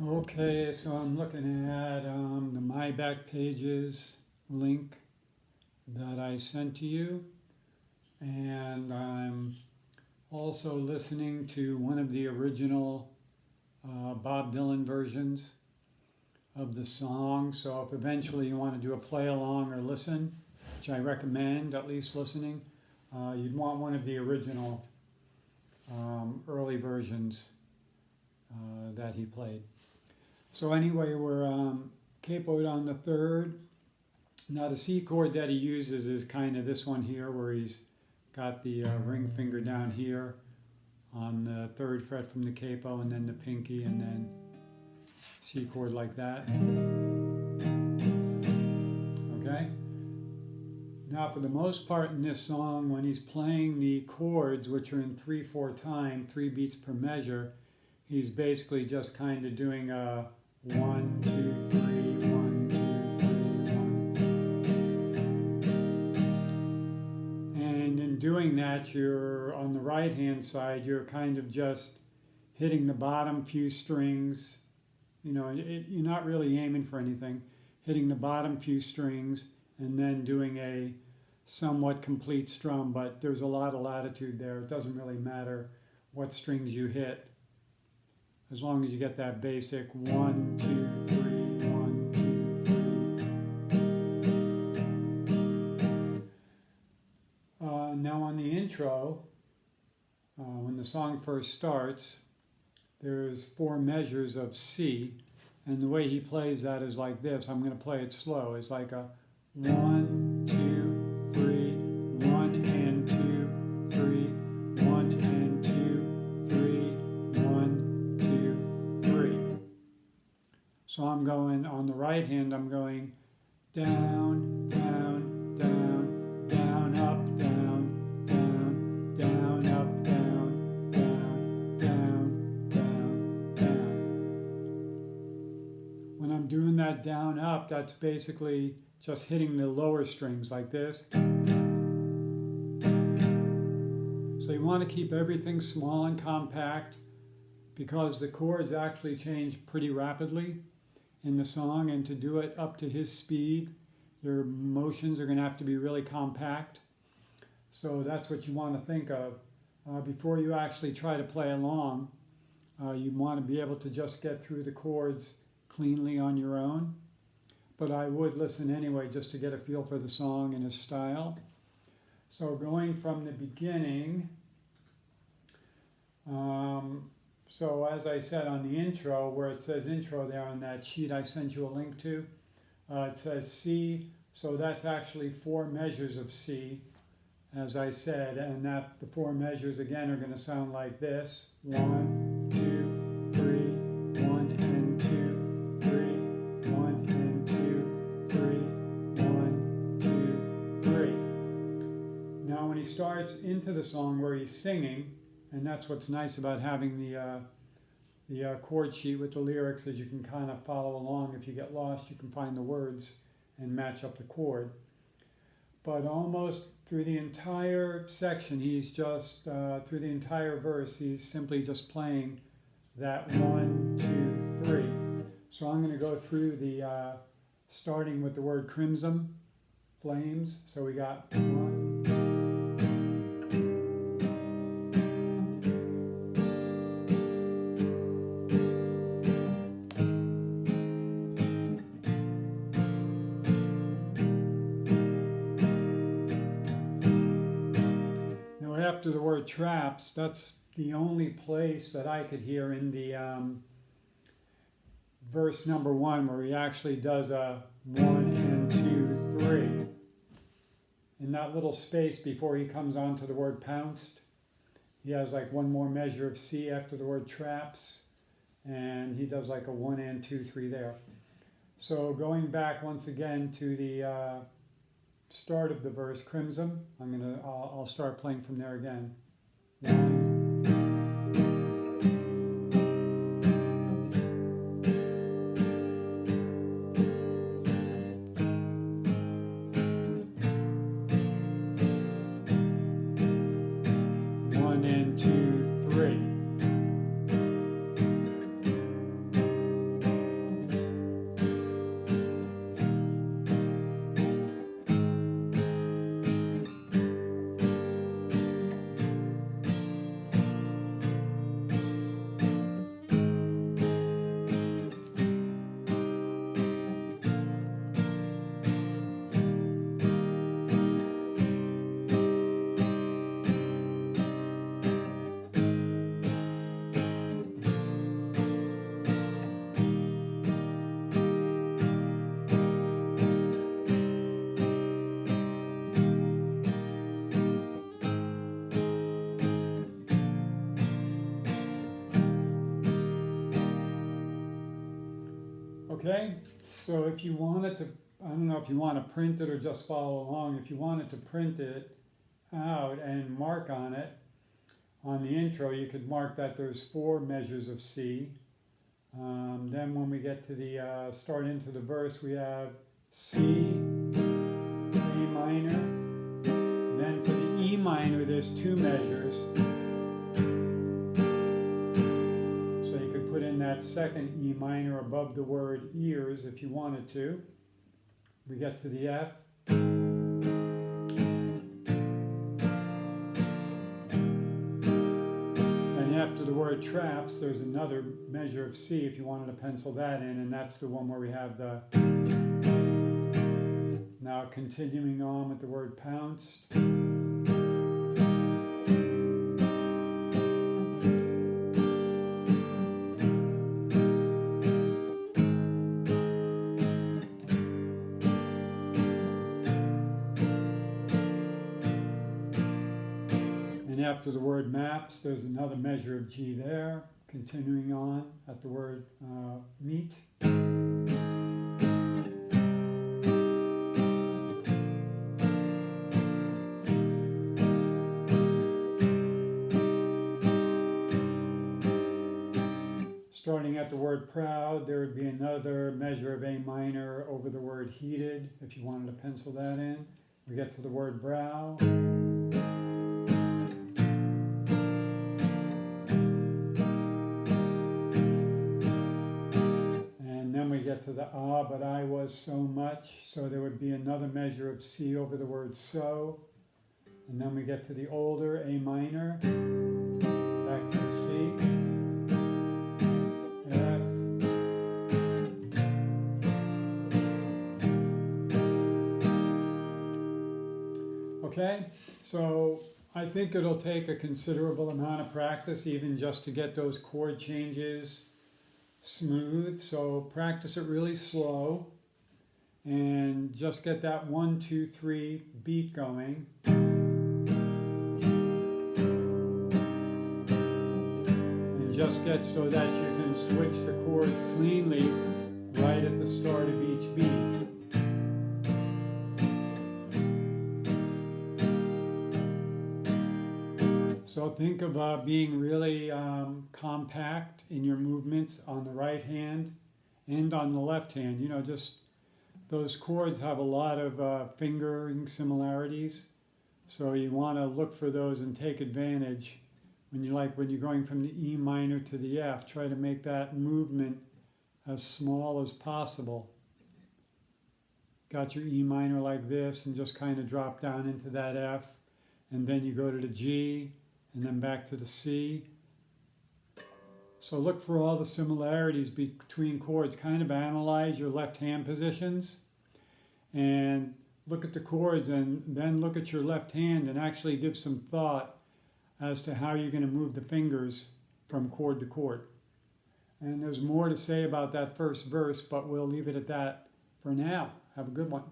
Okay, so I'm looking at the My Back Pages link that I sent to you, and I'm also listening to one of the original Bob Dylan versions of the song. So if eventually you want to do a play along or listen, which I recommend at least listening, you'd want one of the original early versions that he played. So anyway, we're capoed on the third. Now the C chord that he uses is kind of this one here, where he's got the ring finger down here on the third fret from the capo, and then the pinky, and then C chord like that. Okay? Now for the most part in this song, when he's playing the chords, which are in 3/4 time, 3 beats per measure, he's basically just kind of doing a 1, 2, 3, 1, 2, 3, 1. And in doing that, you're on the right hand side, you're kind of just hitting the bottom few strings. You're not really aiming for anything, hitting the bottom few strings and then doing a somewhat complete strum, but there's a lot of latitude there. It doesn't really matter what strings you hit, as long as you get that basic 1, 2, 3, 1, 2, 3. Now on the intro, when the song first starts, there's 4 measures of C, and the way he plays that is like this. I'm going to play it slow. It's like a 1, 2, 3, 1 and 2, 3, 1 and 2, 3, 1, 2, 3. So I'm going on the right hand, I'm going down, down, down, down, up, down, down, down, up, down, down, down, down, down. When I'm doing that down, up, that's basically just hitting the lower strings like this. So you want to keep everything small and compact, because the chords actually change pretty rapidly in the song, and to do it up to his speed, your motions are going to have to be really compact. So that's what you want to think of. Before you actually try to play along, you want to be able to just get through the chords cleanly on your own. But I would listen anyway, just to get a feel for the song and his style. So going from the beginning, so as I said on the intro, where it says intro there on that sheet I sent you a link to, it says C, so that's actually 4 measures of C, as I said, and that the 4 measures again are going to sound like this: 1, 2, 3, 1 and 2, 3, 1 and 2, 3, 1, 2, 3. Now when he starts into the song where he's singing, and that's what's nice about having the chord sheet with the lyrics, is you can kind of follow along. If you get lost, you can find the words and match up the chord. But almost through the entire section, he's just, through the entire verse, he's simply just playing that 1, 2, 3. So I'm going to go through the, starting with the word crimson, flames. So we got 1. After the word traps, that's the only place that I could hear in the verse number 1 where he actually does a 1 and 2, 3. In that little space before he comes on to the word pounced, he has like one more measure of C after the word traps, and he does like a 1 and 2, 3 there. So going back once again to the start of the verse, crimson. I'll start playing from there again. 1. One and 2, 3. Okay, so if you wanted to, I don't know if you want to print it or just follow along. If you wanted to print it out and mark on it, on the intro, you could mark that there's 4 measures of C. Then when we get to the, start into the verse, we have C, A minor. Then for the E minor, there's 2 measures. So you could put in that second E minor above the word ears if you wanted to. We get to the F. And after the word traps, there's another measure of C if you wanted to pencil that in, and that's the one where we have the. Now continuing on with the word pounced. And after the word maps, there's another measure of G there. Continuing on at the word meat. Starting at the word proud, there would be another measure of A minor over the word heated, if you wanted to pencil that in. We get to the word brow. And then we get to the ah, but I was so much. So there would be another measure of C over the word so. And then we get to the older A minor. Back to the C. Okay, so I think it'll take a considerable amount of practice even just to get those chord changes smooth. So practice it really slow and just get that 1, 2, 3 beat going. And just get so that you can switch the chords cleanly right at the start of each beat. So think of being really compact in your movements on the right hand and on the left hand. You know, just those chords have a lot of fingering similarities. So you want to look for those and take advantage. When you're going from the E minor to the F, try to make that movement as small as possible. Got your E minor like this and just kind of drop down into that F. And then you go to the G. And then back to the C. So look for all the similarities between chords. Kind of analyze your left hand positions and look at the chords and then look at your left hand and actually give some thought as to how you're going to move the fingers from chord to chord. And there's more to say about that first verse, but we'll leave it at that for now. Have a good one.